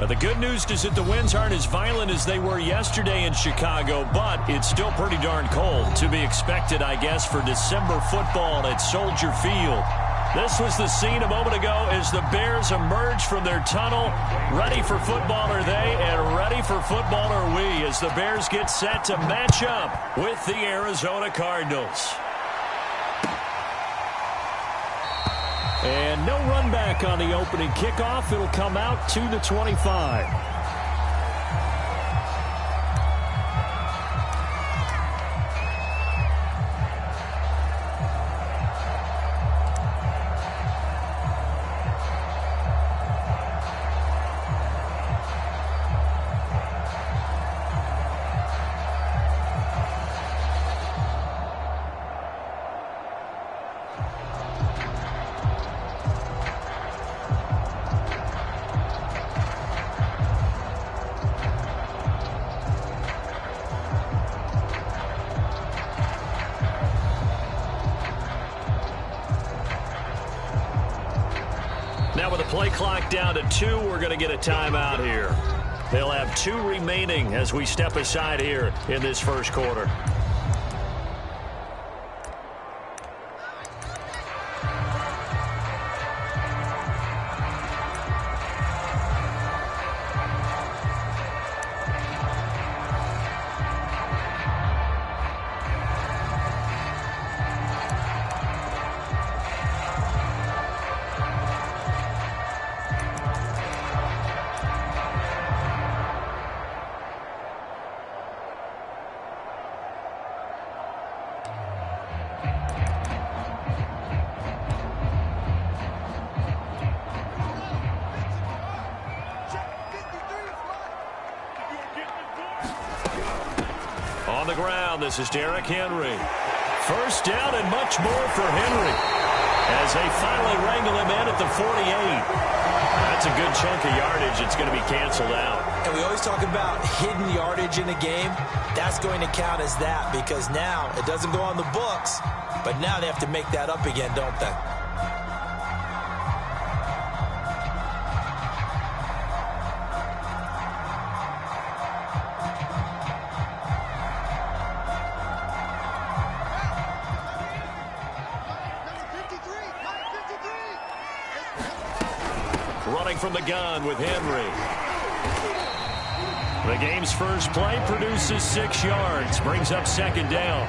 The good news is that the winds aren't as violent as they were yesterday in Chicago, but it's still pretty darn cold. To be expected, I guess, for December football at Soldier Field. This was the scene a moment ago as the Bears emerged from their tunnel. Ready for football are they, and ready for football are we as the Bears get set to match up with the Arizona Cardinals. And no run back on the opening kickoff. It'll come out to the 25. Now with the play clock down to 2, we're going to get a timeout here. They'll have 2 remaining as we step aside here in this first quarter. On the ground, this is Derrick Henry. First down and much more for Henry as they finally wrangle him in at the 48. That's a good chunk of yardage. It's going to be canceled out. And we always talk about hidden yardage in a game. That's going to count as that because now it doesn't go on the books, but now they have to make that up again, don't they? Running from the gun with Henry. The game's first play produces 6 yards, brings up second down.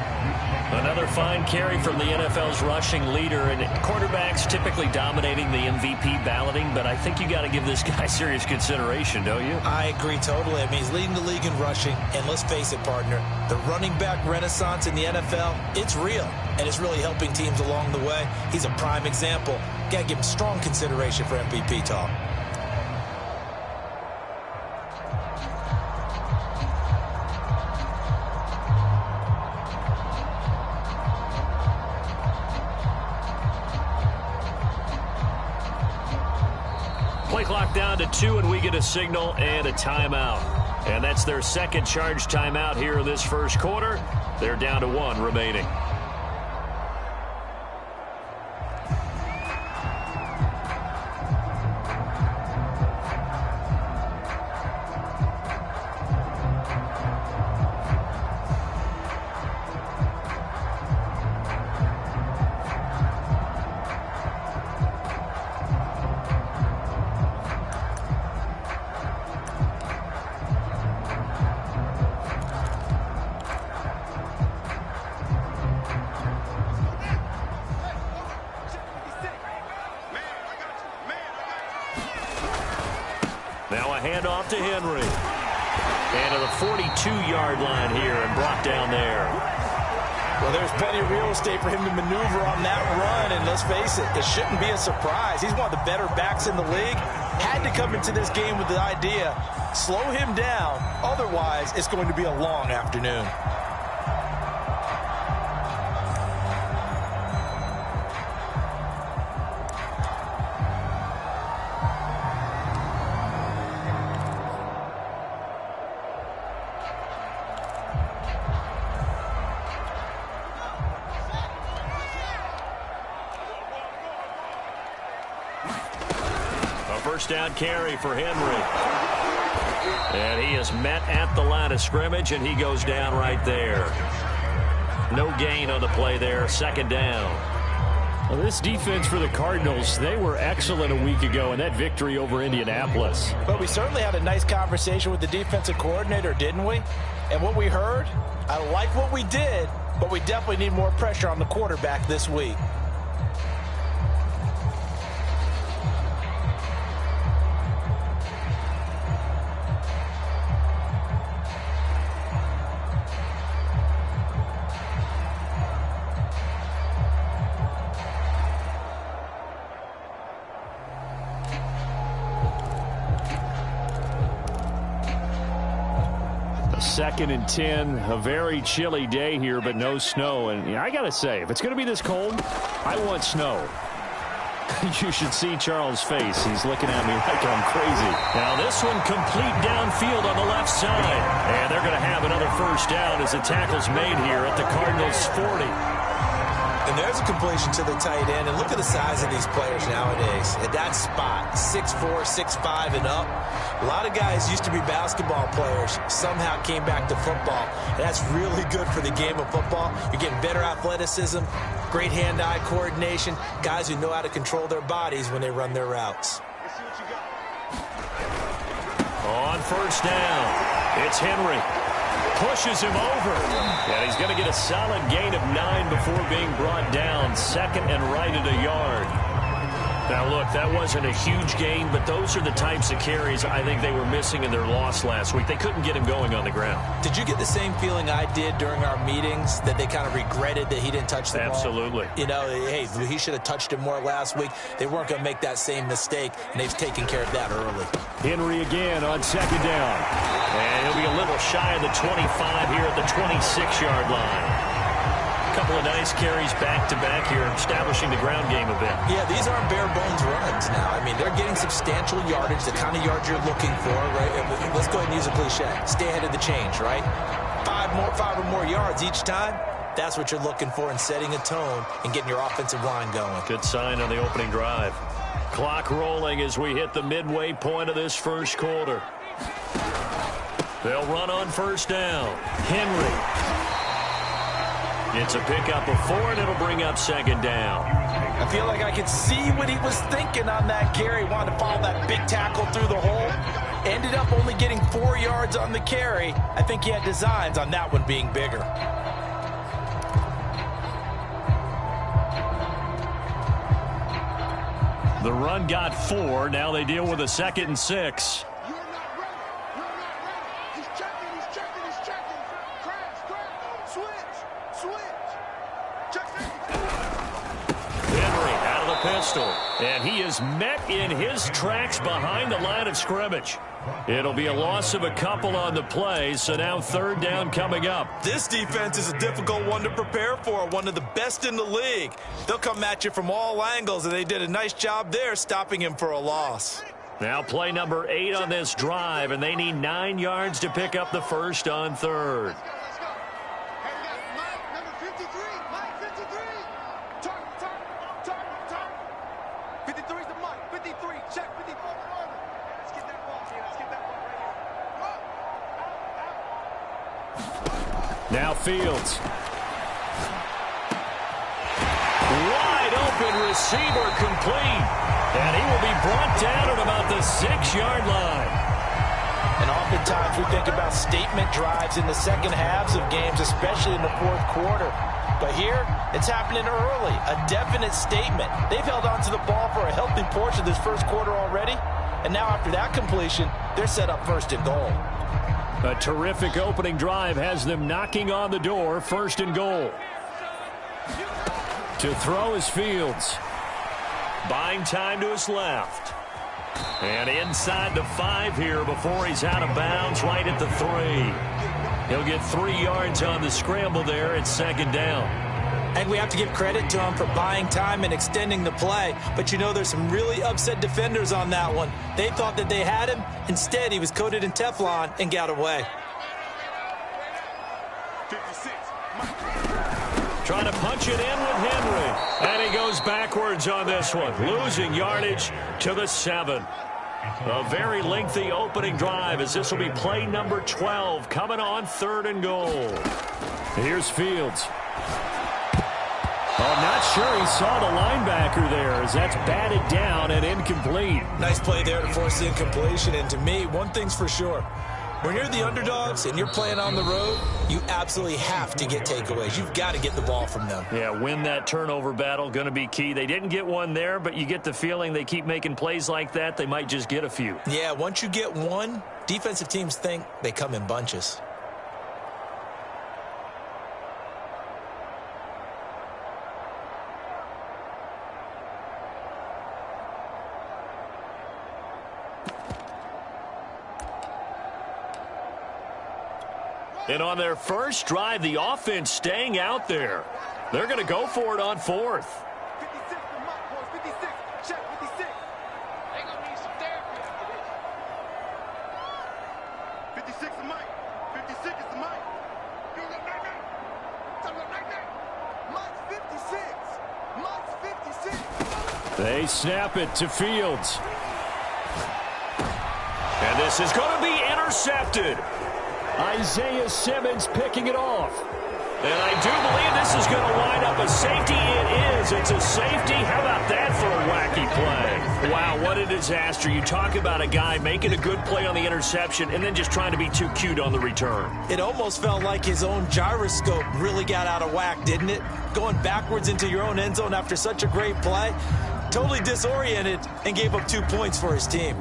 Another fine carry from the NFL's rushing leader, and quarterbacks typically dominating the MVP balloting, but I think you got to give this guy serious consideration, don't you? I agree totally. I mean, he's leading the league in rushing, and let's face it, partner, the running back renaissance in the NFL, it's real, and it's really helping teams along the way. He's a prime example. Got to give him strong consideration for MVP talk. Play clock down to 2, and we get a signal and a timeout. And that's their second charge timeout here in this first quarter. They're down to 1 remaining. Now a handoff to Henry. And to the 42-yard line here and brought down there. Well, there's plenty of real estate for him to maneuver on that run, and let's face it, it shouldn't be a surprise. He's one of the better backs in the league. Had to come into this game with the idea, slow him down, otherwise it's going to be a long afternoon. First down carry for Henry. And he is met at the line of scrimmage, and he goes down right there. No gain on the play there, second down. Well, this defense for the Cardinals, they were excellent a week ago in that victory over Indianapolis. But we certainly had a nice conversation with the defensive coordinator, didn't we? And what we heard, I like what we did, but we definitely need more pressure on the quarterback this week. Second and 10, a very chilly day here, but no snow. And I got to say, if it's going to be this cold, I want snow. You should see Charles' face. He's looking at me like I'm crazy. Now this one complete downfield on the left side. And they're going to have another first down as the tackle's made here at the Cardinals' 40. And there's a completion to the tight end. And look at the size of these players nowadays. At that spot, 6'4", 6'5", and up. A lot of guys used to be basketball players, somehow came back to football. And that's really good for the game of football. You're getting better athleticism, great hand-eye coordination, guys who know how to control their bodies when they run their routes. On first down, it's Henry. Pushes him over. And he's going to get a solid gain of 9 before being brought down. Second and right at a yard. Now, look, that wasn't a huge gain, but those are the types of carries I think they were missing in their loss last week. They couldn't get him going on the ground. Did you get the same feeling I did during our meetings, that they kind of regretted that he didn't touch the ball? Absolutely. You know, hey, he should have touched it more last week. They weren't going to make that same mistake, and they've taken care of that early. Henry again on second down. And he'll be a little shy of the 25 here at the 26-yard line. Couple of nice carries back-to-back here, establishing the ground game a bit. Yeah, these aren't bare-bones runs now. I mean, they're getting substantial yardage, the kind of yards you're looking for, right? Let's go ahead and use a cliche. Stay ahead of the change, right? Five or more yards each time. That's what you're looking for in setting a tone and getting your offensive line going. Good sign on the opening drive. Clock rolling as we hit the midway point of this first quarter. They'll run on first down. Henry. It's a pickup of 4, and it'll bring up second down. I feel like I could see what he was thinking on that carry. Wanted to follow that big tackle through the hole. Ended up only getting 4 yards on the carry. I think he had designs on that one being bigger. The run got 4. Now they deal with a 2nd and 6. And he is met in his tracks behind the line of scrimmage. It'll be a loss of a couple on the play, so now third down coming up. This defense is a difficult one to prepare for, one of the best in the league. They'll come at you from all angles, and they did a nice job there stopping him for a loss. Now play number 8 on this drive, and they need 9 yards to pick up the first on third. Now Fields. Wide open receiver complete. And he will be brought down at about the 6-yard line. And oftentimes we think about statement drives in the second halves of games, especially in the fourth quarter. But here, it's happening early. A definite statement. They've held on to the ball for a healthy portion of this first quarter already. And now after that completion, they're set up first and goal. A terrific opening drive has them knocking on the door, first and goal. To throw is Fields. Buying time to his left. And inside the 5 here before he's out of bounds, right at the 3. He'll get 3 yards on the scramble there at second down. And we have to give credit to him for buying time and extending the play. But you know, there's some really upset defenders on that one. They thought that they had him. Instead, he was coated in Teflon and got away. Trying to punch it in with Henry. And he goes backwards on this one, losing yardage to the 7. A very lengthy opening drive as this will be play number 12 coming on 3rd and goal. Here's Fields. Oh, not sure he saw the linebacker there as that's batted down and incomplete. Nice play there to force the incompletion. And to me, one thing's for sure. When you're the underdogs and you're playing on the road, you absolutely have to get takeaways. You've got to get the ball from them. Yeah, win that turnover battle, going to be key. They didn't get one there, but you get the feeling they keep making plays like that, they might just get a few. Yeah, once you get one, defensive teams think they come in bunches. And on their first drive, the offense staying out there. They're going to go for it on 4th. 56 to Mike, boys. 56. Check 56. They going to need some therapy after this. 56 to Mike. 56 is to Mike. You look like that. Tell look like that. Mike's 56. Mike's 56. They snap it to Fields. And this is going to be intercepted. Isaiah Simmons picking it off. And I do believe this is going to wind up a safety. It is. It's a safety. How about that for a wacky play? Wow, what a disaster. You talk about a guy making a good play on the interception and then just trying to be too cute on the return. It almost felt like his own gyroscope really got out of whack, didn't it? Going backwards into your own end zone after such a great play. Totally disoriented and gave up 2 points for his team.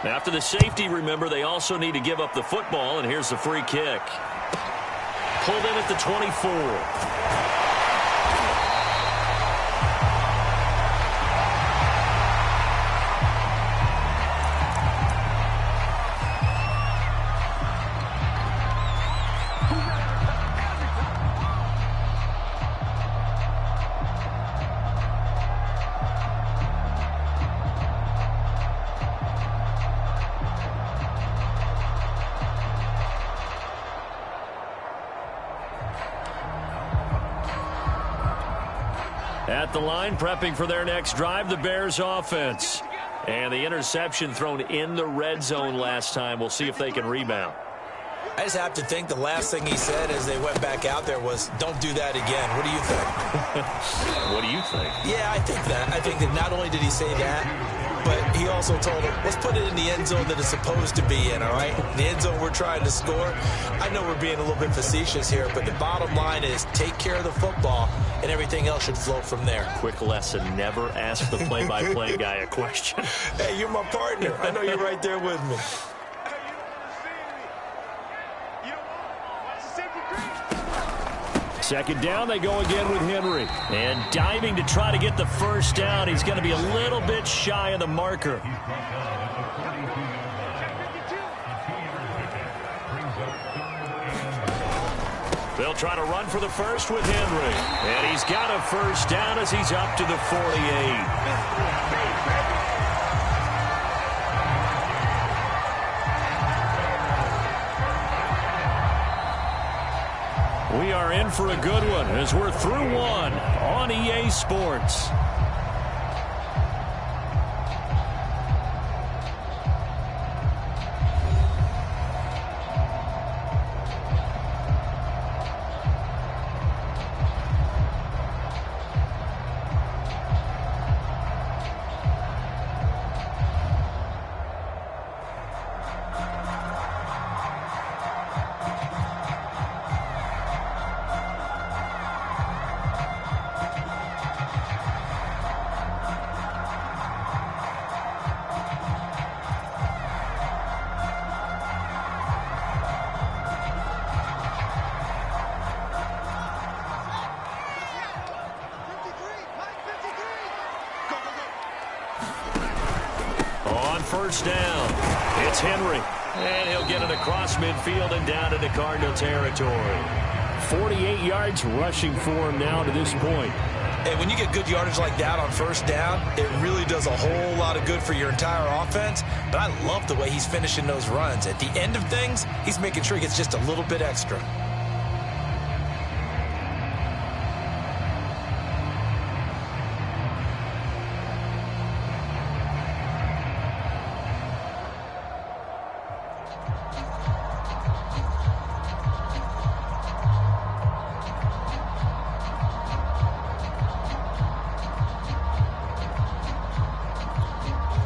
After the safety, remember, they also need to give up the football, and here's the free kick. Pulled in at the 24. At the line, prepping for their next drive, the Bears offense. And the interception thrown in the red zone last time. We'll see if they can rebound. I just have to think the last thing he said as they went back out there was, don't do that again. What do you think? What do you think? Yeah, I think that. I think that not only did he say that, but he also told him, let's put it in the end zone that it's supposed to be in, all right? The end zone we're trying to score. I know we're being a little bit facetious here, but the bottom line is take care of the football, and everything else should flow from there. Quick lesson, never ask the play-by-play guy a question. Hey, you're my partner. I know you're right there with me. Second down, they go again with Henry. And diving to try to get the first down. He's going to be a little bit shy of the marker. They'll try to run for the first with Henry. And he's got a first down as he's up to the 48. We are in for a good one as we're through one on EA Sports. First down. It's Henry. And he'll get it across midfield and down into Cardinal territory. 48 yards rushing for him now to this point. And when you get good yardage like that on first down, it really does a whole lot of good for your entire offense. But I love the way he's finishing those runs. At the end of things, he's making sure he gets just a little bit extra.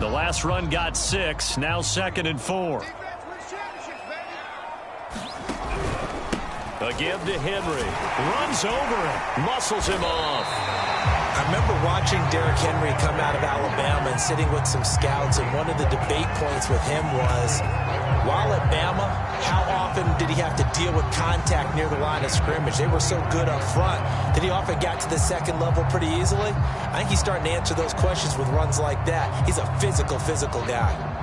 last run got 6. Now 2nd and 4. A give to Henry. Runs over him. Muscles him off. I remember watching Derrick Henry come out of Alabama and sitting with some scouts, and one of the debate points with him was, while at Bama, how often did he have to deal with contact near the line of scrimmage? They were so good up front that he often got to the second level pretty easily. I think he's starting to answer those questions with runs like that. He's a physical guy.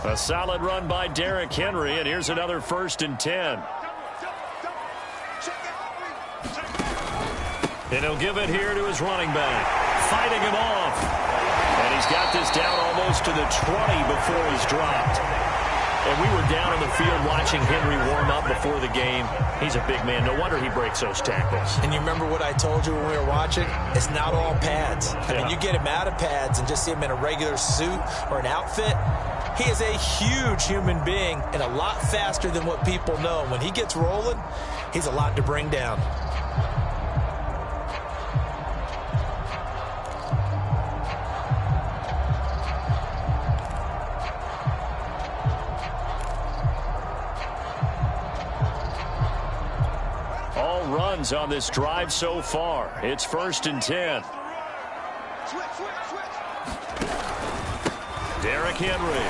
A solid run by Derrick Henry, and here's another 1st and 10. And he'll give it here to his running back, fighting him off. And he's got this down almost to the 20 before he's dropped. And we were down on the field watching Henry warm up before the game. He's a big man. No wonder he breaks those tackles. And you remember what I told you when we were watching? It's not all pads. I mean, you get him out of pads and just see him in a regular suit or an outfit. He is a huge human being and a lot faster than what people know. When he gets rolling, he's a lot to bring down. All runs on this drive so far. It's 1st and 10. Derrick Henry.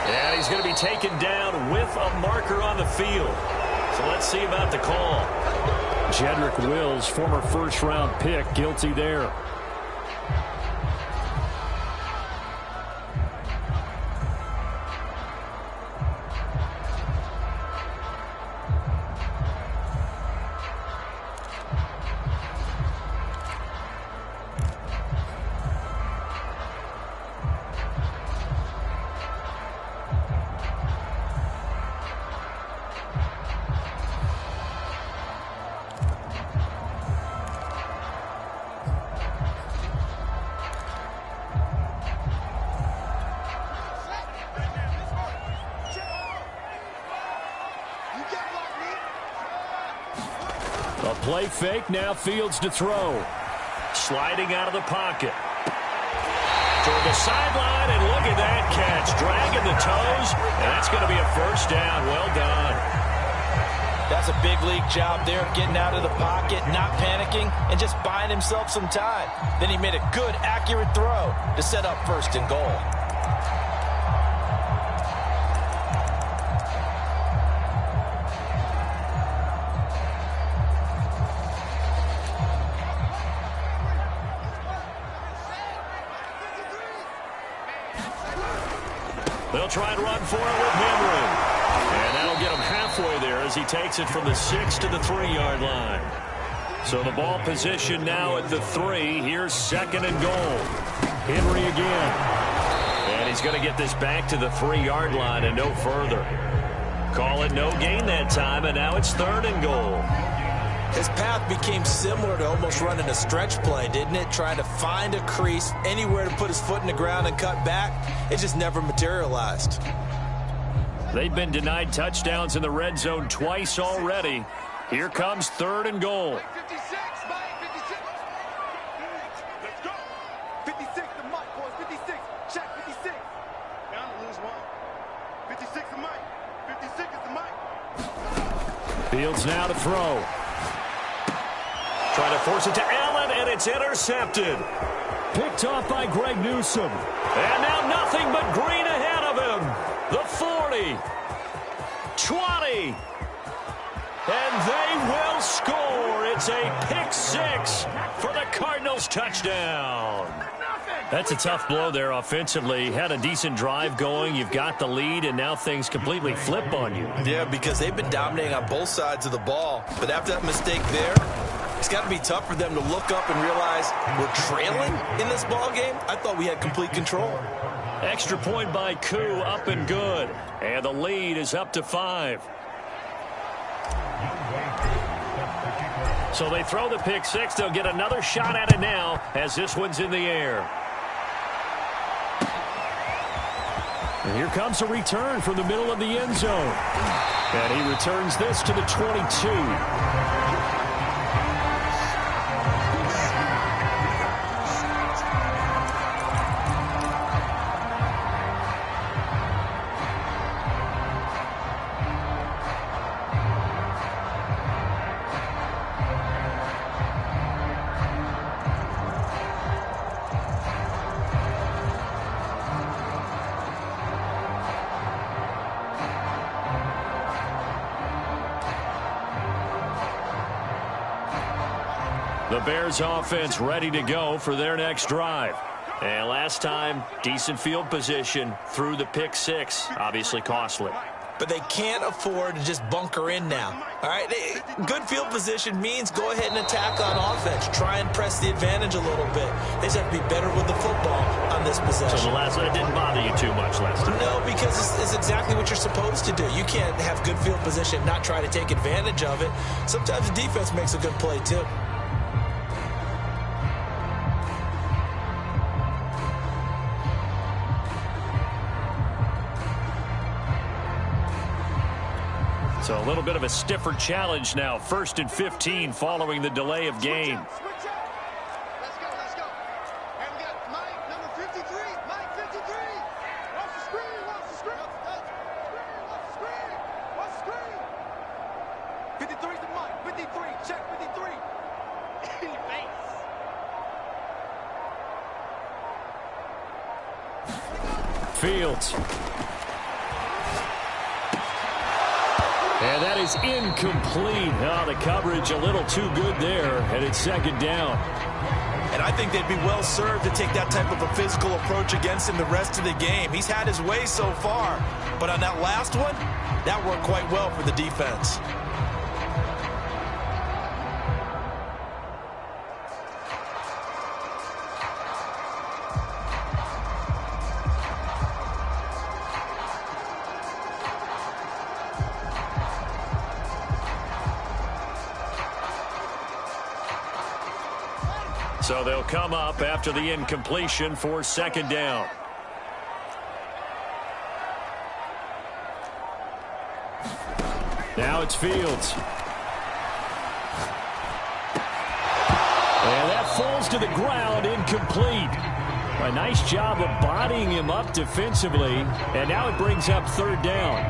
And he's going to be taken down with a marker on the field. So let's see about the call. Jedrick Wills, former first-round pick, guilty there. A play fake, now Fields to throw. Sliding out of the pocket. Toward the sideline, and look at that catch. Dragging the toes, and that's going to be a 1st down. Well done. That's a big league job there, getting out of the pocket, not panicking, and just buying himself some time. Then he made a good, accurate throw to set up 1st and goal. They'll try and run for it with Henry. And that'll get him halfway there as he takes it from the 6 to the 3-yard line. So the ball position now at the 3. Here's 2nd and goal. Henry again. And he's going to get this back to the 3-yard line and no further. Call it no gain that time, and now it's 3rd and goal. His path became similar to almost running a stretch play, didn't it? Trying to find a crease, anywhere to put his foot in the ground and cut back. It just never materialized. They've been denied touchdowns in the red zone twice already. Here comes 3rd and goal. 56, Mike, 56. Let's go. 56 to Mike, boys. 56. Check 56. Down, lose one. 56 to Mike. 56 is the Mike. Fields now to throw. Trying to force it to Allen, and it's intercepted. Picked off by Greg Newsome. And now nothing but green ahead of him. The 40. 20. And they will score. It's a pick 6 for the Cardinals touchdown. That's a tough blow there offensively. Had a decent drive going. You've got the lead, and now things completely flip on you. Yeah, because they've been dominating on both sides of the ball. But after that mistake there, it's got to be tough for them to look up and realize we're trailing in this ball game. I thought we had complete control. Extra point by Koo, up and good. And the lead is up to 5. So they throw the pick six. They'll get another shot at it now as this one's in the air. And here comes a return from the middle of the end zone. And he returns this to the 22. The Bears offense ready to go for their next drive. And last time, decent field position through the pick six. Obviously costly. But they can't afford to just bunker in now. All right, good field position means go ahead and attack on offense. Try and press the advantage a little bit. They just have to be better with the football on this possession. So the last one didn't bother you too much last time? No, because it's exactly what you're supposed to do. You can't have good field position and not try to take advantage of it. Sometimes the defense makes a good play, too. So a little bit of a stiffer challenge now. 1st and 15 following the delay of game. Switch up. Let's go, let's go. And we got Mike, number 53. Mike, 53. Watch the screen, watch the screen. Watch the screen, watch the screen. 53 to Mike, 53. Check 53. In your face. Fields. And that is incomplete. Oh, the coverage a little too good there, and it's 2nd down. And I think they'd be well served to take that type of a physical approach against him the rest of the game. He's had his way so far, but on that last one, that worked quite well for the defense. So they'll come up after the incompletion for 2nd down. Now it's Fields. And that falls to the ground, incomplete. A nice job of bodying him up defensively. And now it brings up 3rd down.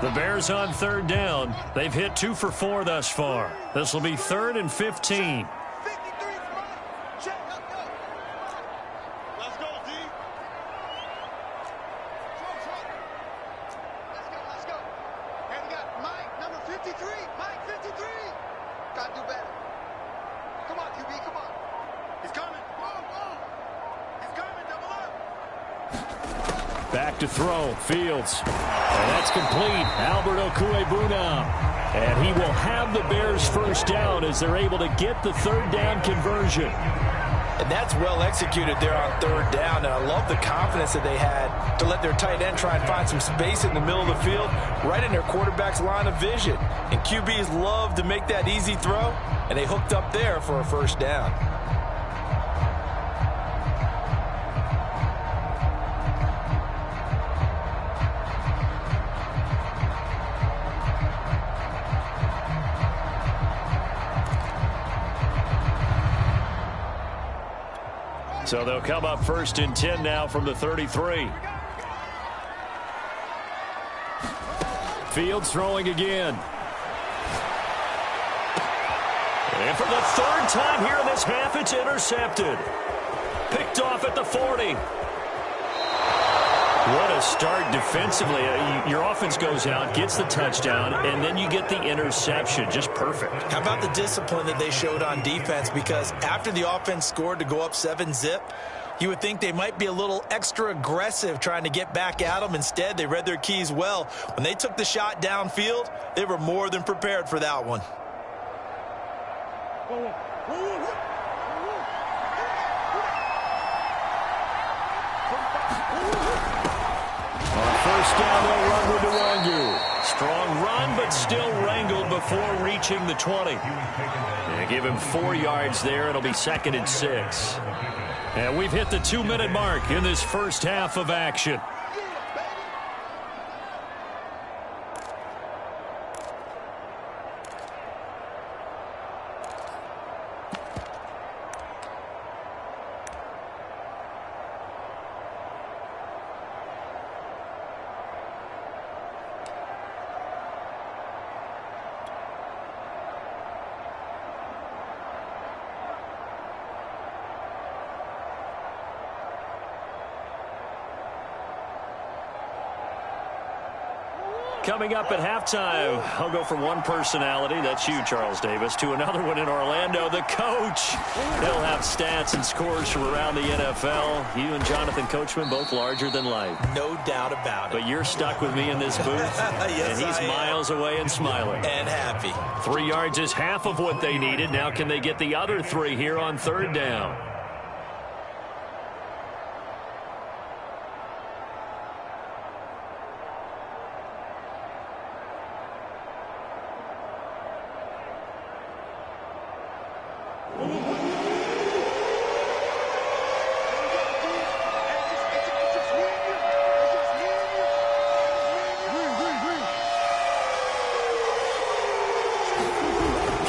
The Bears on 3rd down. They've hit 2 for 4 thus far. This will be 3rd and 15. 53 front. Check, let's go. Let's go, D. Let's go. And we got Mike, number 53. Mike, 53. Gotta do better. Come on, QB, come on. He's coming. Whoa. He's coming, double up. Back to throw, Fields. And that's complete. Albert Okwuegbunam. And he will have the Bears 1st down as they're able to get the 3rd down conversion. And that's well executed there on 3rd down. And I love the confidence that they had to let their tight end try and find some space in the middle of the field, right in their quarterback's line of vision. And QBs love to make that easy throw, and they hooked up there for a 1st down. So they'll come up 1st and 10 now from the 33. Fields throwing again. And for the 3rd time here in this half, it's intercepted. Picked off at the 40. What a start defensively. Your offense goes out, gets the touchdown, and then you get the interception. Just perfect. How about the discipline that they showed on defense? Because after the offense scored to go up 7-zip, you would think they might be a little extra aggressive trying to get back at them. Instead, they read their keys well. When they took the shot downfield, they were more than prepared for that one. On first down, they'll run with Nwangu. Strong run, but still wrangled before reaching the 20. They give him 4 yards there. It'll be 2nd and 6. And we've hit the 2-minute mark in this first half of action. Coming up at halftime, I'll go from one personality, that's you, Charles Davis, to another one in Orlando, the coach. He'll have stats and scores from around the NFL. You and Jonathan Coachman, both larger than life. No doubt about it. But you're stuck with me in this booth, yes, and he's miles away and smiling. And happy. 3 yards is half of what they needed. Now can they get the other 3 here on 3rd down?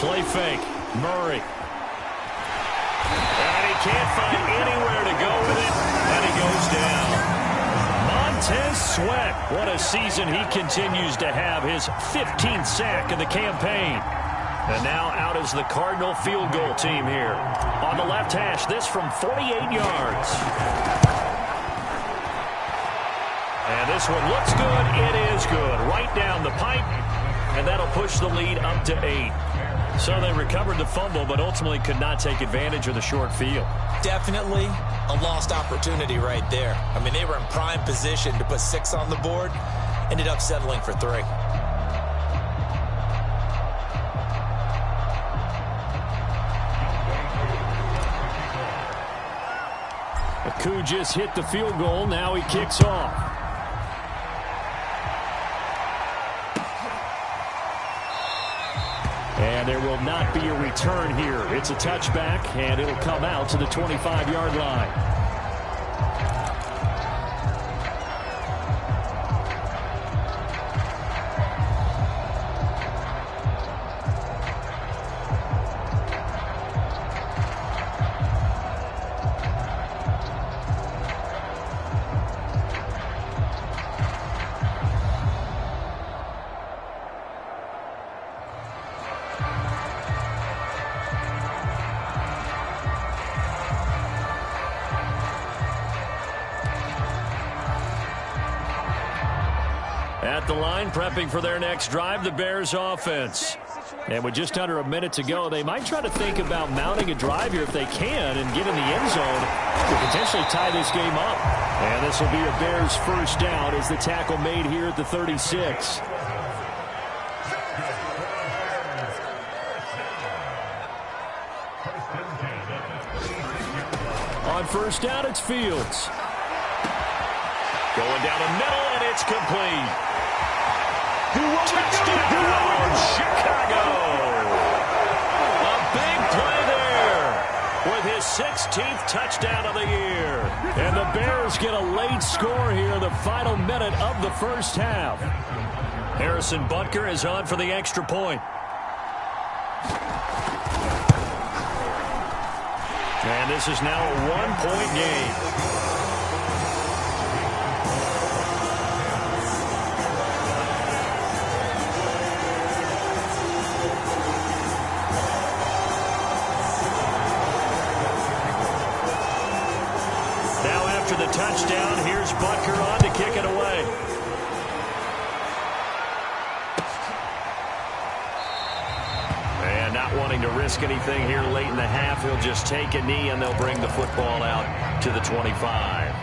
Play fake. Murray. And he can't find anywhere to go with it. And he goes down. Montez Sweat. What a season he continues to have. His 15th sack of the campaign. And now out is the Cardinal field goal team here. On the left hash, this from 48 yards. And this one looks good. It is good. Right down the pipe. And that'll push the lead up to 8. So they recovered the fumble, but ultimately could not take advantage of the short field. Definitely a lost opportunity right there. I mean, they were in prime position to put 6 on the board. Ended up settling for 3. Aku just hit the field goal. Now he kicks off. And there will not be a return here. It's a touchback, and it'll come out to the 25-yard line. At the line, prepping for their next drive, the Bears offense. And with just under a minute to go, they might try to think about mounting a drive here if they can and get in the end zone to potentially tie this game up. And this will be a Bears first down as the tackle made here at the 36. On first down, it's Fields. Going down the middle, and it's complete. Touchdown, Chicago! A big play there with his 16th touchdown of the year. And the Bears get a late score here, the final minute of the first half. Harrison Butker is on for the extra point. And this is now a one-point game. The touchdown. Here's Butker on to kick it away. And not wanting to risk anything here late in the half, he'll just take a knee and they'll bring the football out to the 25.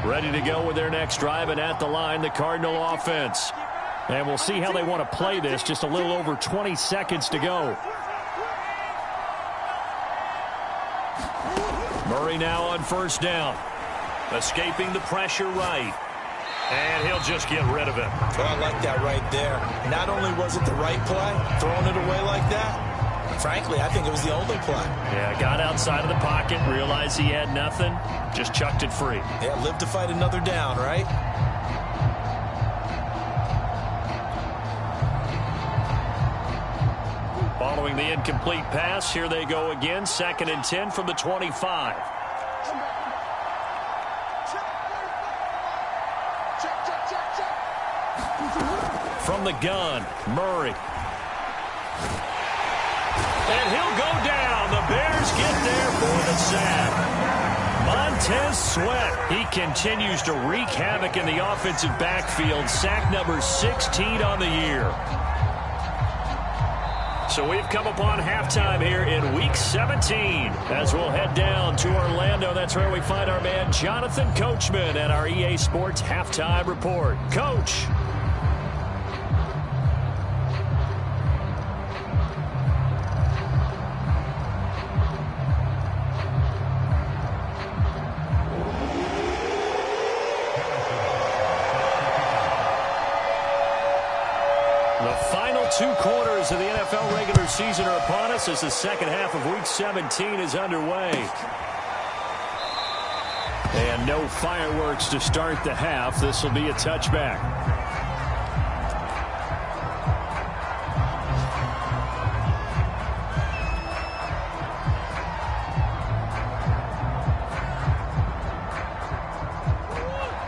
Ready to go with their next drive, and at the line, the Cardinal offense. And we'll see how they want to play this. Just a little over 20 seconds to go. Murray now on first down. Escaping the pressure right. And he'll just get rid of it. Oh, I like that right there. Not only was it the right play, throwing it away like that, frankly, I think it was the only play. Yeah, got outside of the pocket, realized he had nothing, just chucked it free. Yeah, live to fight another down, right? Following the incomplete pass, here they go again. 2nd and 10 from the 25. From the gun, Murray. And he'll go down. The Bears get there for the sack. Montez Sweat. He continues to wreak havoc in the offensive backfield. Sack number 16 on the year. So we've come upon halftime here in Week 17. As we'll head down to Orlando, that's where we find our man Jonathan Coachman at our EA Sports Halftime Report. Coach. The final 2 quarters of the NFL regular season are upon us as the second half of Week 17 is underway. And no fireworks to start the half. This will be a touchback.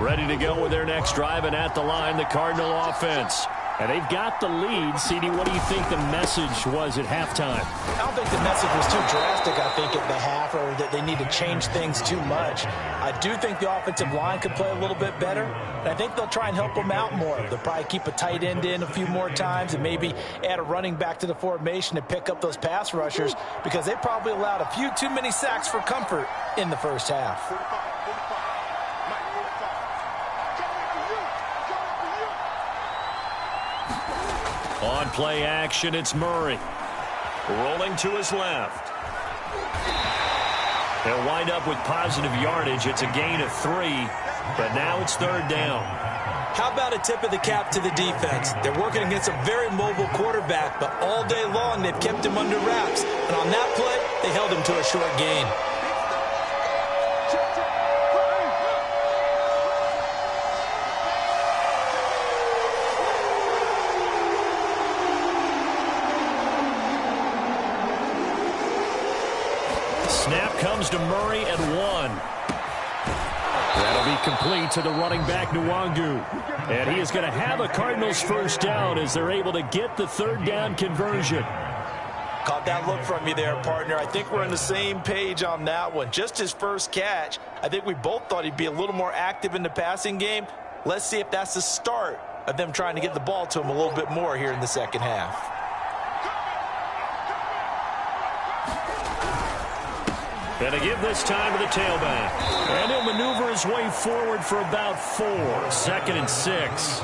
Ready to go with their next drive, and at the line, the Cardinal offense. And they've got the lead. CD, what do you think the message was at halftime? I don't think the message was too drastic, I think, at the half, or that they need to change things too much. I do think the offensive line could play a little bit better, and I think they'll try and help them out more. They'll probably keep a tight end in a few more times and maybe add a running back to the formation to pick up those pass rushers, because they probably allowed a few too many sacks for comfort in the first half. On play action, it's Murray. Rolling to his left. They'll wind up with positive yardage. It's a gain of 3, but now it's 3rd down. How about a tip of the cap to the defense? They're working against a very mobile quarterback, but all day long they've kept him under wraps. And on that play, they held him to a short gain. Snap comes to Murray at 1. That'll be complete to the running back, Nwangu. And he is going to have a Cardinals first down as they're able to get the 3rd down conversion. Caught that look from you there, partner. I think we're on the same page on that one. Just his first catch. I think we both thought he'd be a little more active in the passing game. Let's see if that's the start of them trying to get the ball to him a little bit more here in the second half. And to give this time to the tailback. And he'll maneuver his way forward for about 4. 2nd and 6.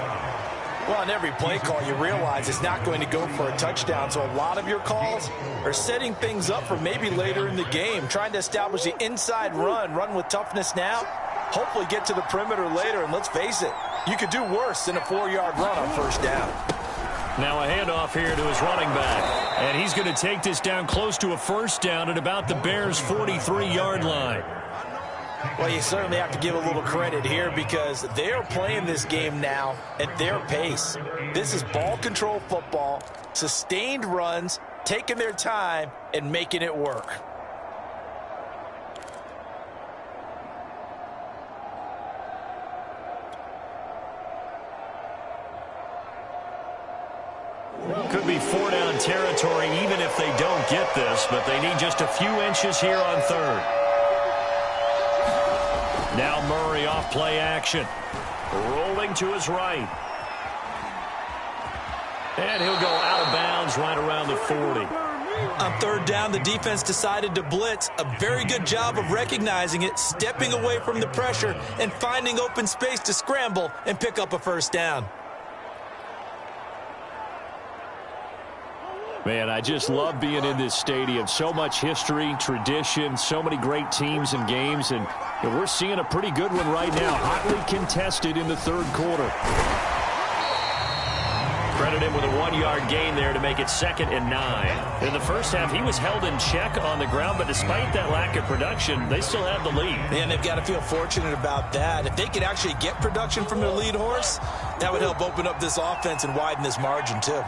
Well, on every play call, you realize it's not going to go for a touchdown. So a lot of your calls are setting things up for maybe later in the game, trying to establish the inside run with toughness now, hopefully get to the perimeter later. And let's face it, you could do worse than a 4-yard run on first down. Now a handoff here to his running back. And he's going to take this down close to a first down at about the Bears' 43-yard line. Well, you certainly have to give a little credit here because they're playing this game now at their pace. This is ball control football, sustained runs, taking their time, and making it work. Could be 4-down territory even if they don't get this, but they need just a few inches here on 3rd. Now Murray off play action. Rolling to his right. And he'll go out of bounds right around the 40. On third down, the defense decided to blitz. A very good job of recognizing it, stepping away from the pressure, and finding open space to scramble and pick up a first down. Man, I just love being in this stadium. So much history, tradition, so many great teams and games, and we're seeing a pretty good one right now. Hotly contested in the third quarter. Credit him with a 1-yard gain there to make it 2nd and 9. In the first half, he was held in check on the ground, but despite that lack of production, they still have the lead. And they've got to feel fortunate about that. If they could actually get production from their lead horse, that would help open up this offense and widen this margin too.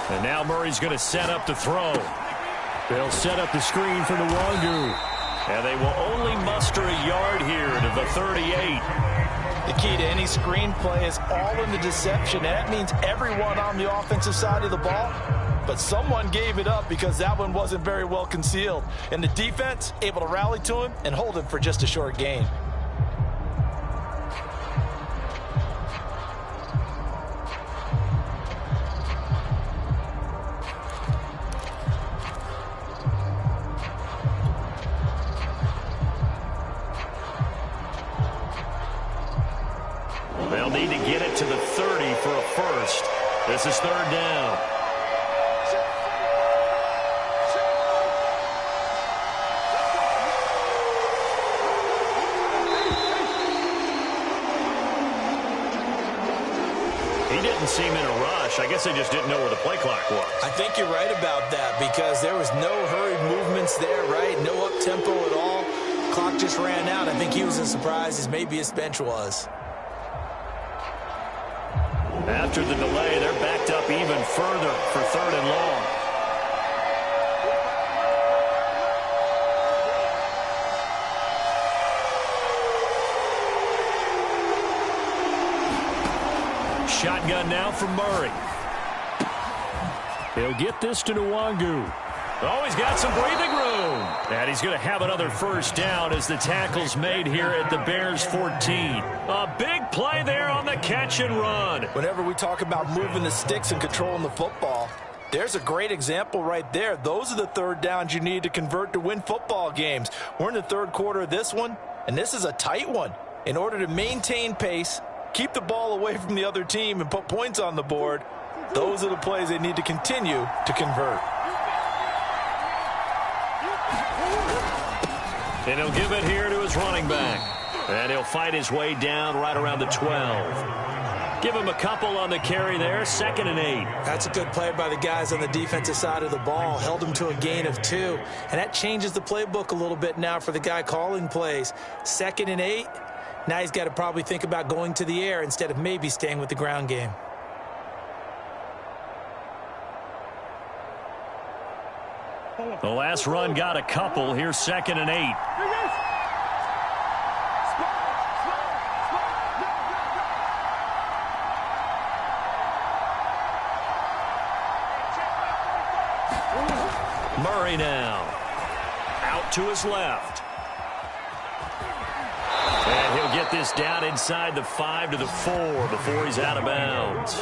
And now Murray's going to set up the throw. They'll set up the screen for Nwangu. And they will only muster a yard here to the 38. The key to any screen play is all in the deception. That means everyone on the offensive side of the ball. But someone gave it up because that one wasn't very well concealed. And the defense able to rally to him and hold him for just a short gain. They'll need to get it to the 30 for a first. This is third down. He didn't seem in a rush. I guess they just didn't know where the play clock was. I think you're right about that because there was no hurried movements there, right? No up-tempo at all. Clock just ran out. I think he was as surprised as maybe his bench was. After the delay, they're backed up even further for 3rd and long. Shotgun now from Murray. They'll get this to Nwangu. Oh, he's got some breathing room. And he's going to have another first down as the tackle's made here at the Bears 14. A big play there on the catch and run. Whenever we talk about moving the sticks and controlling the football, there's a great example right there. Those are the third downs you need to convert to win football games. We're in the third quarter of this one, and this is a tight one. In order to maintain pace, keep the ball away from the other team, and put points on the board, those are the plays they need to continue to convert. And he'll give it here to his running back. And he'll fight his way down right around the 12. Give him a couple on the carry there, 2nd and 8. That's a good play by the guys on the defensive side of the ball. Held him to a gain of 2. And that changes the playbook a little bit now for the guy calling plays. 2nd and 8. Now he's got to probably think about going to the air instead of maybe staying with the ground game. The last run got a couple. Here's 2nd and 8. Murray now. Out to his left. And he'll get this down inside the 5 to the 4 before he's out of bounds.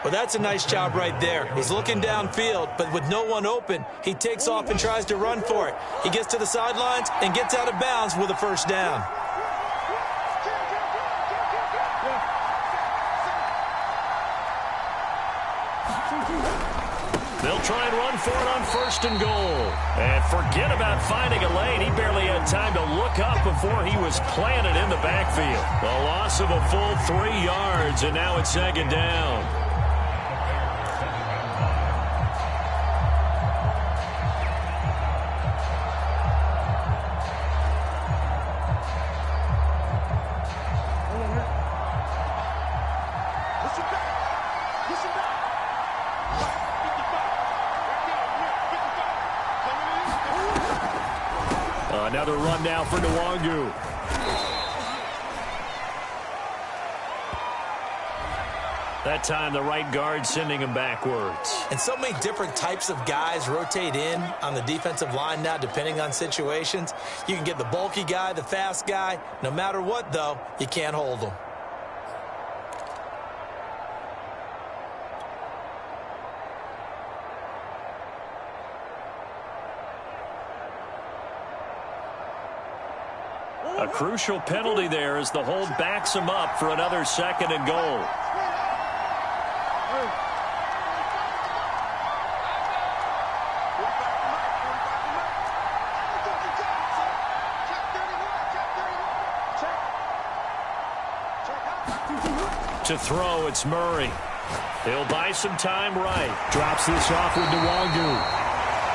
Well, that's a nice job right there. He's looking downfield, but with no one open, he takes off and tries to run for it. He gets to the sidelines and gets out of bounds with a first down. They'll try and run for it on 1st and goal. And forget about finding a lane. He barely had time to look up before he was planted in the backfield. A loss of a full 3 yards, and now it's 2nd down. Another run now for Nwangu. That time the right guard sending him backwards. And so many different types of guys rotate in on the defensive line now depending on situations. You can get the bulky guy, the fast guy. No matter what, though, you can't hold them. A crucial penalty there as the hold backs him up for another 2nd and goal. To throw, it's Murray. He'll buy some time right. Drops this off with Nwangu.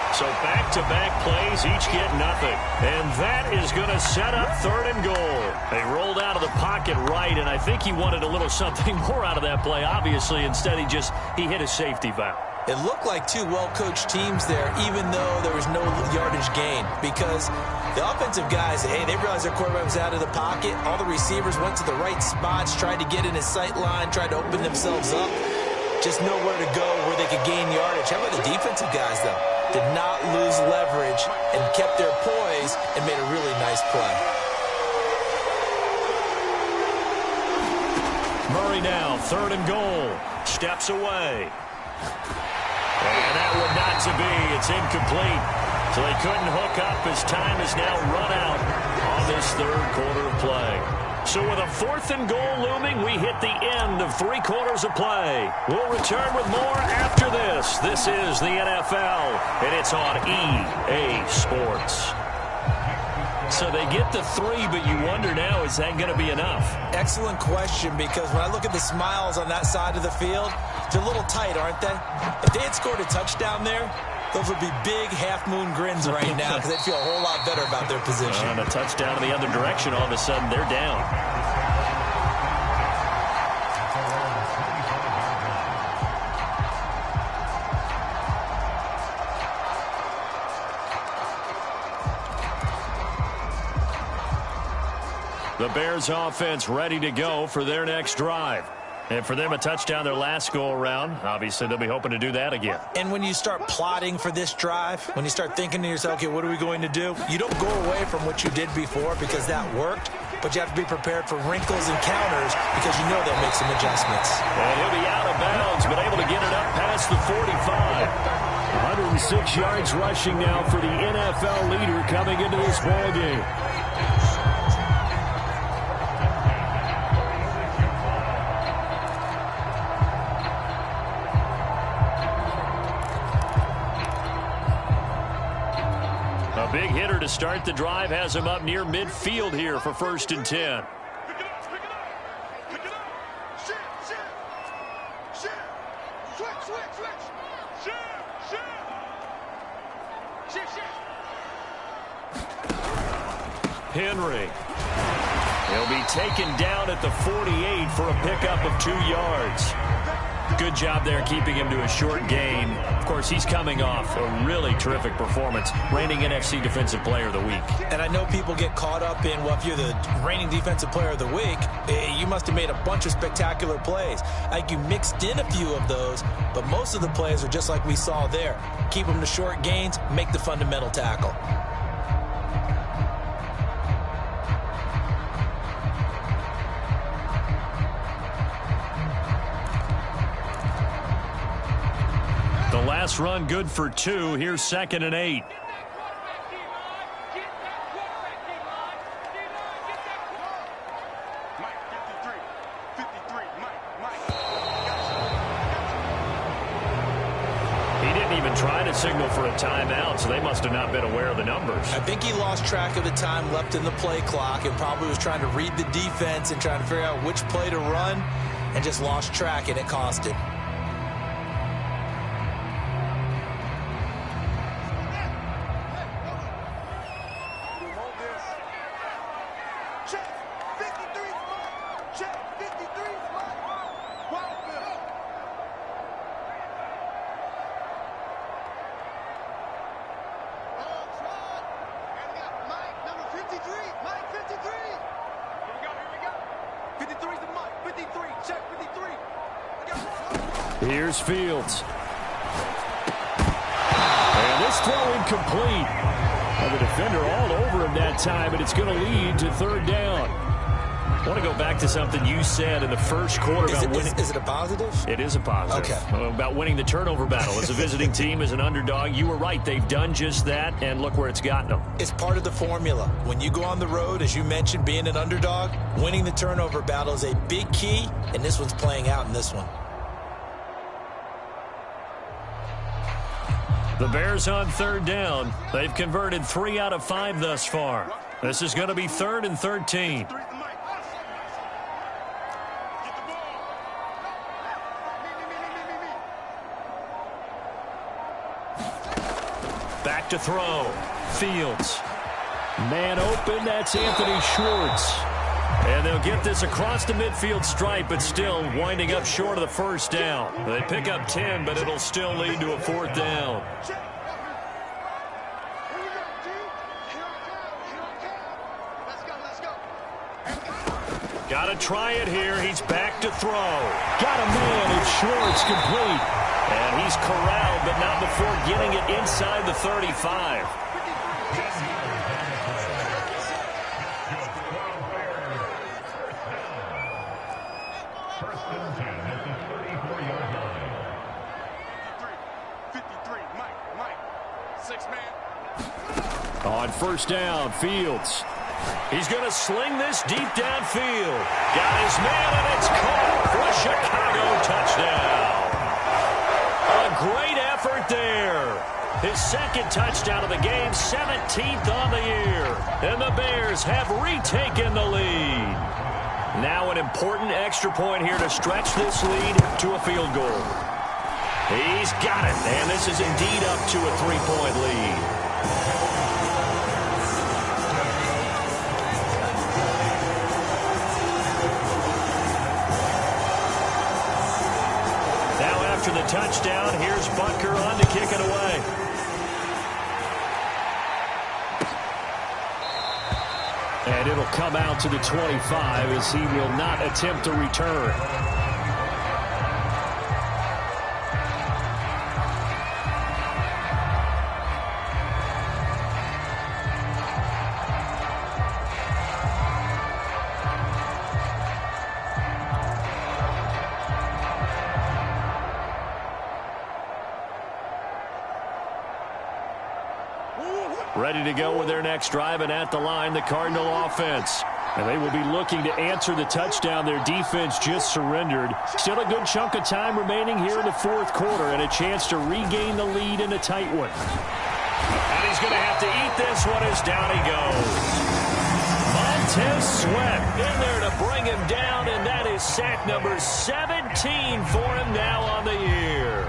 So back-to-back plays, each get nothing. And that is going to set up 3rd and goal. They rolled out of the pocket right, and I think he wanted a little something more out of that play, obviously. Instead, he hit a safety valve. It looked like two well-coached teams there, even though there was no yardage gain. Because the offensive guys, hey, they realized their quarterback was out of the pocket. All the receivers went to the right spots, tried to get in his sight line, tried to open themselves up. Just nowhere to go where they could gain yardage. How about the defensive guys, though? Did not lose leverage and kept their poise and made a really nice play. Murray now, 3rd and goal. Steps away. And that one not to be. It's incomplete. So they couldn't hook up as time is now run out on this 3rd quarter of play. So with a 4th and goal looming, we hit the end of 3 quarters of play. We'll return with more after this. This is the NFL, and it's on EA Sports. So they get the 3, but you wonder now, is that going to be enough? Excellent question, because when I look at the smiles on that side of the field, they're a little tight, aren't they? If they had scored a touchdown there, those would be big half-moon grins right now because they'd feel a whole lot better about their position. And a touchdown in the other direction, all of a sudden they're down. The Bears offense ready to go for their next drive. And for them, a touchdown their last go-around. Obviously, they'll be hoping to do that again. And when you start plotting for this drive, when you start thinking to yourself, okay, what are we going to do? You don't go away from what you did before because that worked, but you have to be prepared for wrinkles and counters because you know they'll make some adjustments. And he'll be out of bounds, but able to get it up past the 45. 106 yards rushing now for the NFL leader coming into this ballgame. A big hitter to start the drive has him up near midfield here for 1st and 10. Pick it up, pick it up, pick it up. Shift. Switch. Shift. Henry. He'll be taken down at the 48 for a pickup of 2 yards. Good job there keeping him to a short gain. Of course, he's coming off a really terrific performance, reigning NFC Defensive Player of the Week. And I know people get caught up in, well, if you're the reigning Defensive Player of the Week, you must have made a bunch of spectacular plays. I think you mixed in a few of those, but most of the plays are just like we saw there. Keep them to short gains, make the fundamental tackle. The last run good for 2. Here's 2nd and 8. Mike, 53, Mike. He didn't even try to signal for a timeout, so they must have not been aware of the numbers. I think he lost track of the time left in the play clock and probably was trying to read the defense and trying to figure out which play to run and just lost track, and it cost him. Here's Fields. And this throw incomplete. The defender all over him that time, and it's going to lead to 3rd down. I want to go back to something you said in the first quarter about winning. Is it a positive? It is a positive. Okay. About winning the turnover battle. As a visiting team, as an underdog, you were right. They've done just that, and look where it's gotten them. It's part of the formula. When you go on the road, as you mentioned, being an underdog, winning the turnover battle is a big key, and this one's playing out in this one. The Bears on third down. They've converted 3 out of 5 thus far. This is going to be 3rd and 13. Back to throw. Fields. Man open. That's Anthony Schwartz. And they'll get this across the midfield stripe, but still winding up short of the first down. They pick up 10, but it'll still lead to a 4th down. Got to try it here. He's back to throw. Got a man. It's Schwartz complete. And he's corralled, but not before getting it inside the 35. On first down, Fields. He's going to sling this deep downfield. Got his man, and it's caught for a Chicago touchdown. A great effort there. His 2nd touchdown of the game, 17th on the year. And the Bears have retaken the lead. Now an important extra point here to stretch this lead to a field goal. He's got it, and this is indeed up to a 3-point lead. After the touchdown, here's Butker on to kick it away. And it'll come out to the 25 as he will not attempt to return. Ready to go with their next drive, and at the line, the Cardinal offense. And they will be looking to answer the touchdown their defense just surrendered. Still a good chunk of time remaining here in the 4th quarter, and a chance to regain the lead in a tight one. And he's going to have to eat this one as down he goes. Montez Sweat in there to bring him down, and that is sack number 17 for him now on the year.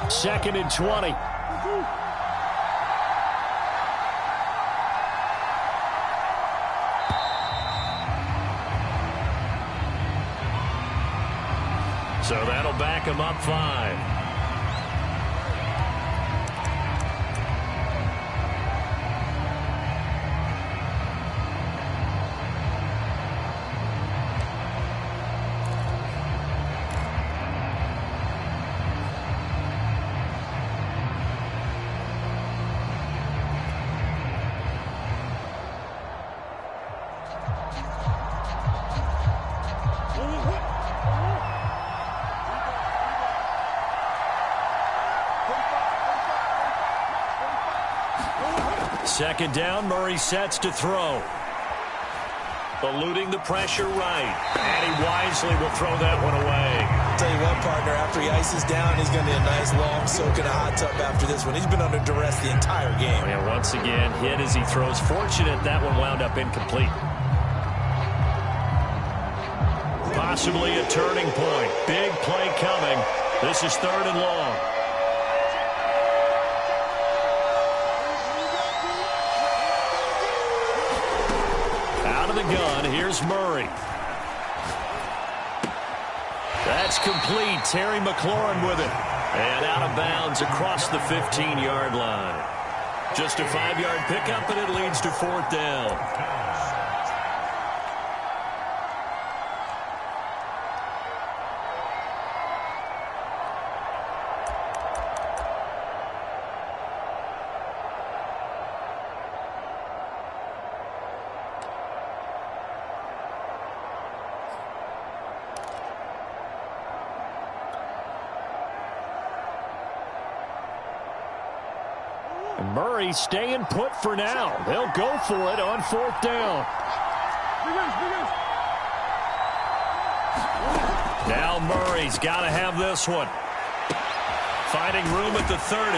Second and 20. So that'll back him up 5. Second down, Murray sets to throw. Eluding the pressure right. And he wisely will throw that one away. Tell you what, partner, after he ices down, he's going to need a nice long soak in a hot tub after this one. He's been under duress the entire game. And once again, hit as he throws. Fortunate that one wound up incomplete. Possibly a turning point. Big play coming. This is 3rd and long. Out of the gun, here's Murray. That's complete. Terry McLaurin with it. And out of bounds across the 15-yard line. Just a 5-yard pickup, and it leads to 4th down. Murray staying put for now. They'll go for it on 4th down. Now Murray's got to have this one. Finding room at the 30.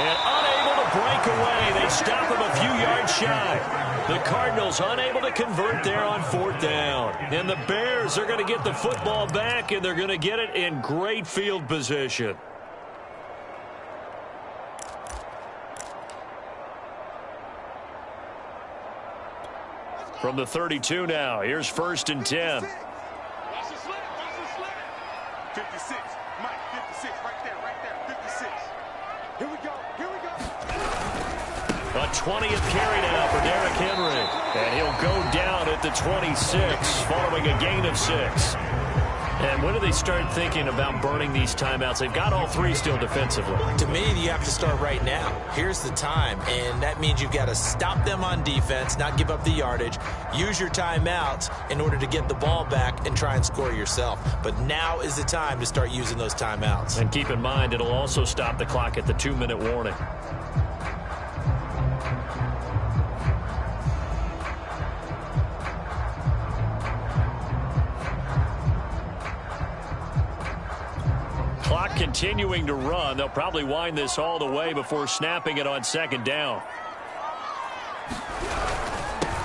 And unable to break away. They stop him a few yards shy. The Cardinals unable to convert there on 4th down. And the Bears are going to get the football back, and they're going to get it in great field position. From the 32 now, here's 1st and 10. 56, Mike, 56, right there, 56. Here we go. A 20th carry now for Derrick Henry. And he'll go down at the 26 following a gain of 6. And when do they start thinking about burning these timeouts? They've got all 3 still defensively. To me, you have to start right now. Here's the time, and that means you've got to stop them on defense, not give up the yardage, use your timeouts in order to get the ball back and try and score yourself. But now is the time to start using those timeouts. And keep in mind, it'll also stop the clock at the 2-minute warning. Clock continuing to run. They'll probably wind this all the way before snapping it on 2nd down.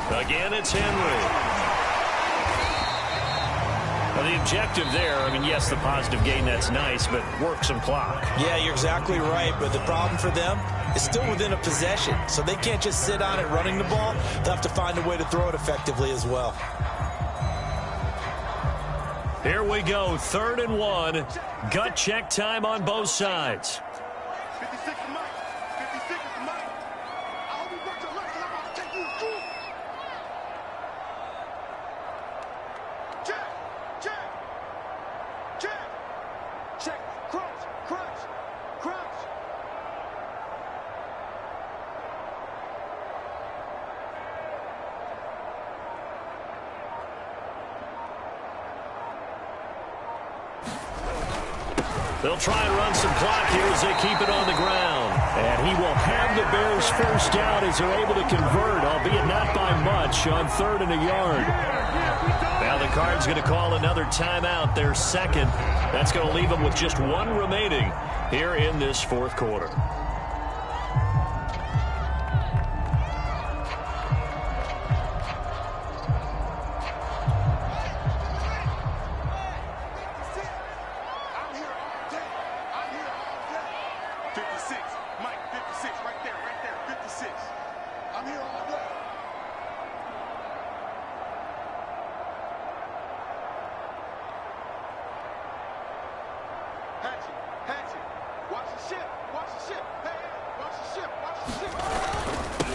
Again, it's Henry. Well, the objective there, I mean, yes, the positive gain, that's nice, but work some clock. Yeah, you're exactly right, but the problem for them is still within a possession, so they can't just sit on it running the ball. They'll have to find a way to throw it effectively as well. Here we go, 3rd and 1. Gut check time on both sides. 56 is Mike. 56 is Mike. I hope you work your lunch, 'cause I'm about to take you to school. Check. Crunch. They'll try and run some clock here as they keep it on the ground. And he will have the Bears 1st down as they're able to convert, albeit not by much, on 3rd and a yard. Now the Cards going to call another timeout, their 2nd. That's going to leave them with just 1 remaining here in this 4th quarter.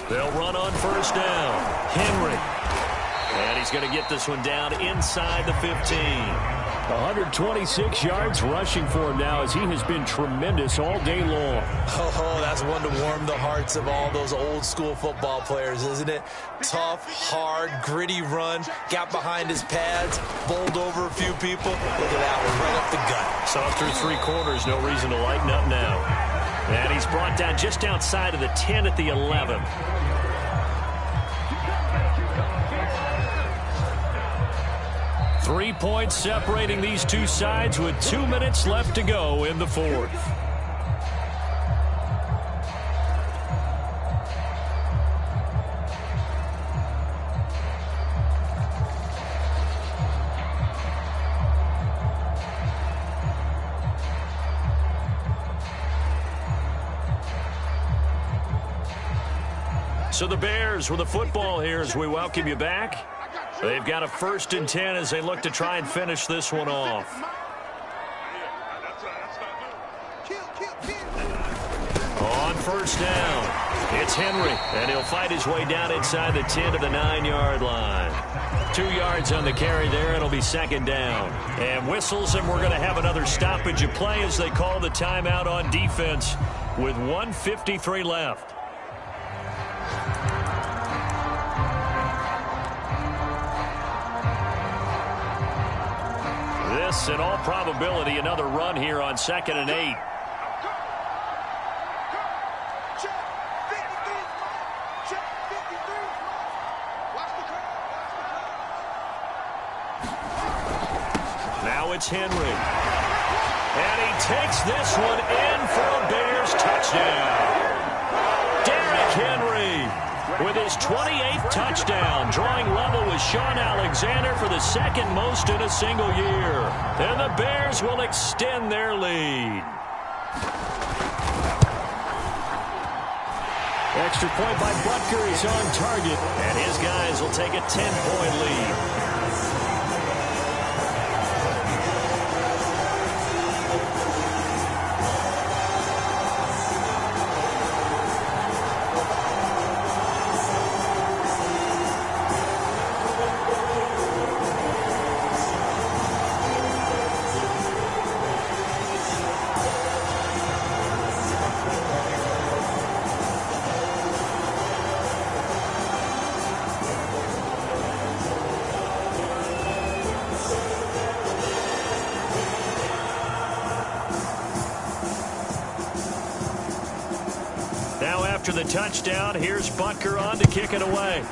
They'll run on 1st down. Henry. And he's going to get this one down inside the 15. 126 yards rushing for him now as he has been tremendous all day long. Oh, that's one to warm the hearts of all those old school football players, isn't it? Tough, hard, gritty run. Got behind his pads, bowled over a few people. Look at that one, right up the gut. Saw through 3 quarters, no reason to lighten up now. And he's brought down just outside of the 10 at the 11. Three points separating these two sides with 2 minutes left to go in the 4th. So the Bears with the football here as we welcome you back. They've got a 1st and 10 as they look to try and finish this one off. On 1st down, it's Henry, and he'll fight his way down inside the 10 to the 9-yard line. 2 yards on the carry there. It'll be 2nd down. And whistles, and we're going to have another stoppage of play as they call the timeout on defense with 1:53 left. This, in all probability, another run here on 2nd and 8. Now it's Henry. And he takes this one in for a Bears touchdown. Derrick Henry with his 28th touchdown, drawing level with Shaun Alexander for the 2nd most in a single year. And the Bears will extend their lead. Extra point by Butker is on target, and his guys will take a 10-point lead. After the touchdown, here's Butker on to kick it away.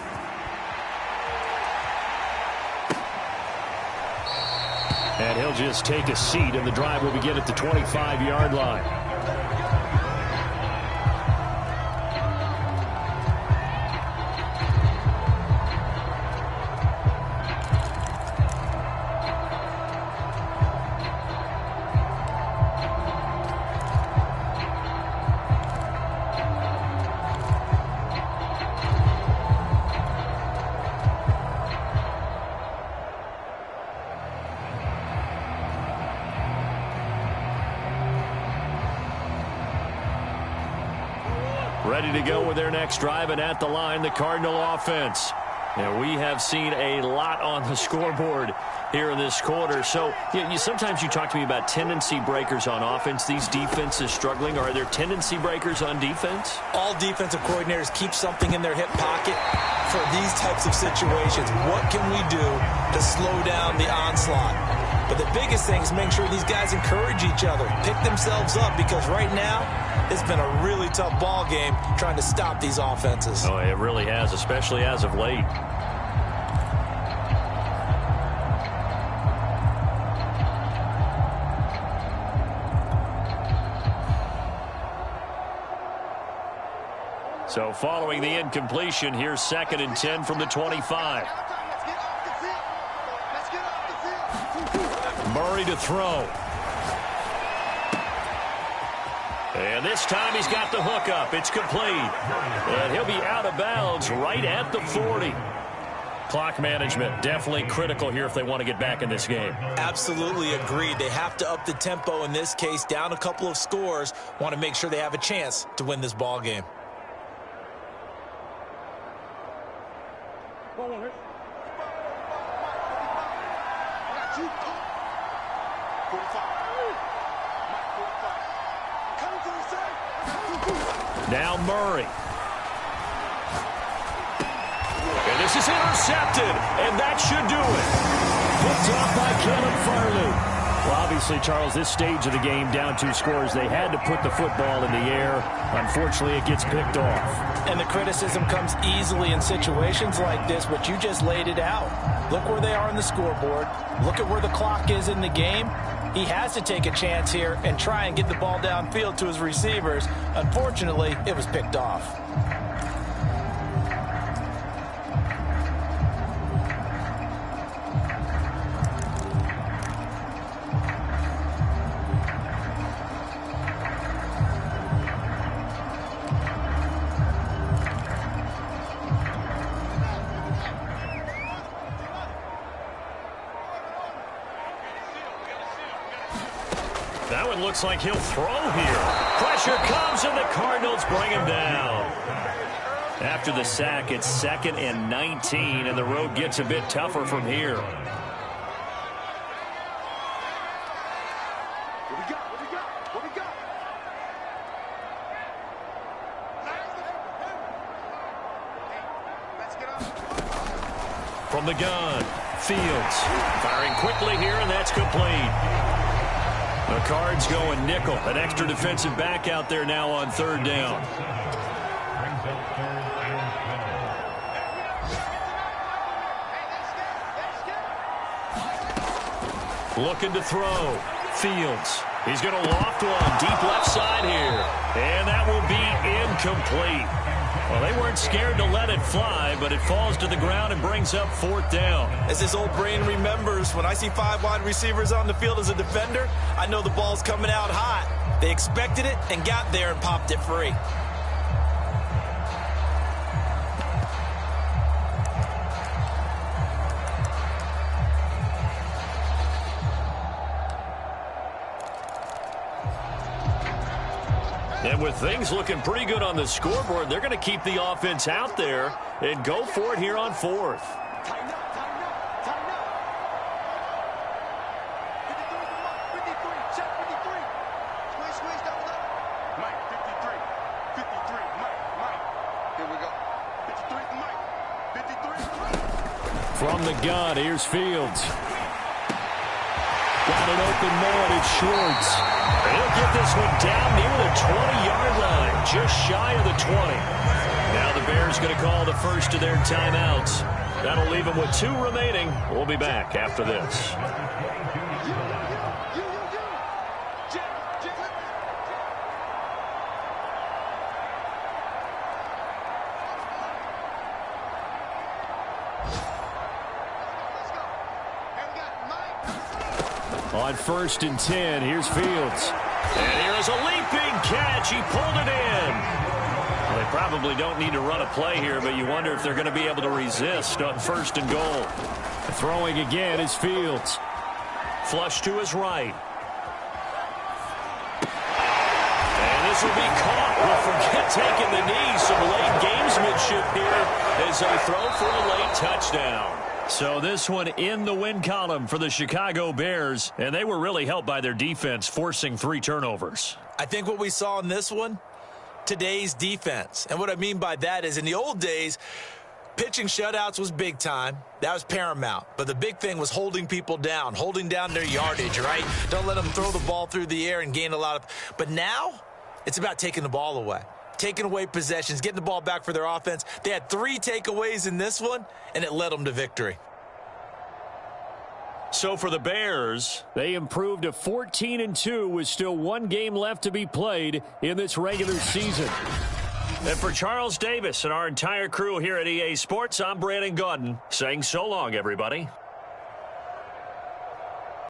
And he'll just take a seat, and the drive will begin at the 25-yard line. Ready to go with their next drive, and at the line, the Cardinal offense. And we have seen a lot on the scoreboard here in this quarter. So sometimes you talk to me about tendency breakers on offense. These defenses struggling. Are there tendency breakers on defense? All defensive coordinators keep something in their hip pocket for these types of situations. What can we do to slow down the onslaught? But the biggest thing is making sure these guys encourage each other, pick themselves up, because right now it's been a really tough ball game trying to stop these offenses. Oh, it really has, especially as of late. So following the incompletion, here's 2nd and 10 from the 25. Murray to throw. And this time he's got the hook up. It's complete. And he'll be out of bounds right at the 40. Clock management definitely critical here if they want to get back in this game. Absolutely agreed. They have to up the tempo in this case, down a couple of scores. Want to make sure they have a chance to win this ball game. Now Murray. And this is intercepted, and that should do it. Picked off by Caleb Farley. Well, obviously, Charles, this stage of the game, down 2 scores, they had to put the football in the air. Unfortunately, it gets picked off. And the criticism comes easily in situations like this, but you just laid it out. Look where they are on the scoreboard. Look at where the clock is in the game. He has to take a chance here and try and get the ball downfield to his receivers. Unfortunately, it was picked off. it looks like he'll throw here. Pressure comes, and the Cardinals bring him down. After the sack, it's 2nd and 19, and the road gets a bit tougher from here. From the gun, Fields firing quickly here, and that's complete. The Cards going nickel, an extra defensive back out there now on 3rd down. Looking to throw. Fields. He's going to loft one deep left side here. And that will be incomplete. Well, they weren't scared to let it fly, but it falls to the ground and brings up 4th down. As his old brain remembers, when I see 5 wide receivers on the field as a defender, I know the ball's coming out hot. They expected it and got there and popped it free. And with things looking pretty good on the scoreboard, they're going to keep the offense out there and go for it here on 4th. Tighten up, tighten up, tighten up. 53, check 53. Squeeze, double up. Mike, 53, Mike. Here we go. 53 to Mike. 53. From the gun, here's Fields. Got an open man, it's Schwartz. He'll get this one down near the 20-yard line, just shy of the 20. Now the Bears going to call the first of their timeouts. That'll leave them with 2 remaining. We'll be back after this. On 1st and 10, here's Fields. And here's a leaping catch. He pulled it in. Well, they probably don't need to run a play here, but you wonder if they're going to be able to resist on 1st and goal. Throwing again is Fields. Flush to his right. And this will be caught. We'll forget taking the knee. Some late gamesmanship here as they throw for a late touchdown. So this one in the win column for the Chicago Bears, and they were really helped by their defense, forcing 3 turnovers. I think what we saw in this one, today's defense. And what I mean by that is in the old days, pitching shutouts was big time. That was paramount. But the big thing was holding people down, holding down their yardage, right? Don't let them throw the ball through the air and gain a lot of. But now it's about taking the ball away. Taking away possessions, getting the ball back for their offense. They had 3 takeaways in this one, and it led them to victory. So for the Bears, they improved to 14-2 with still 1 game left to be played in this regular season. And for Charles Davis and our entire crew here at EA Sports, I'm Brandon Gaudin saying so long, everybody.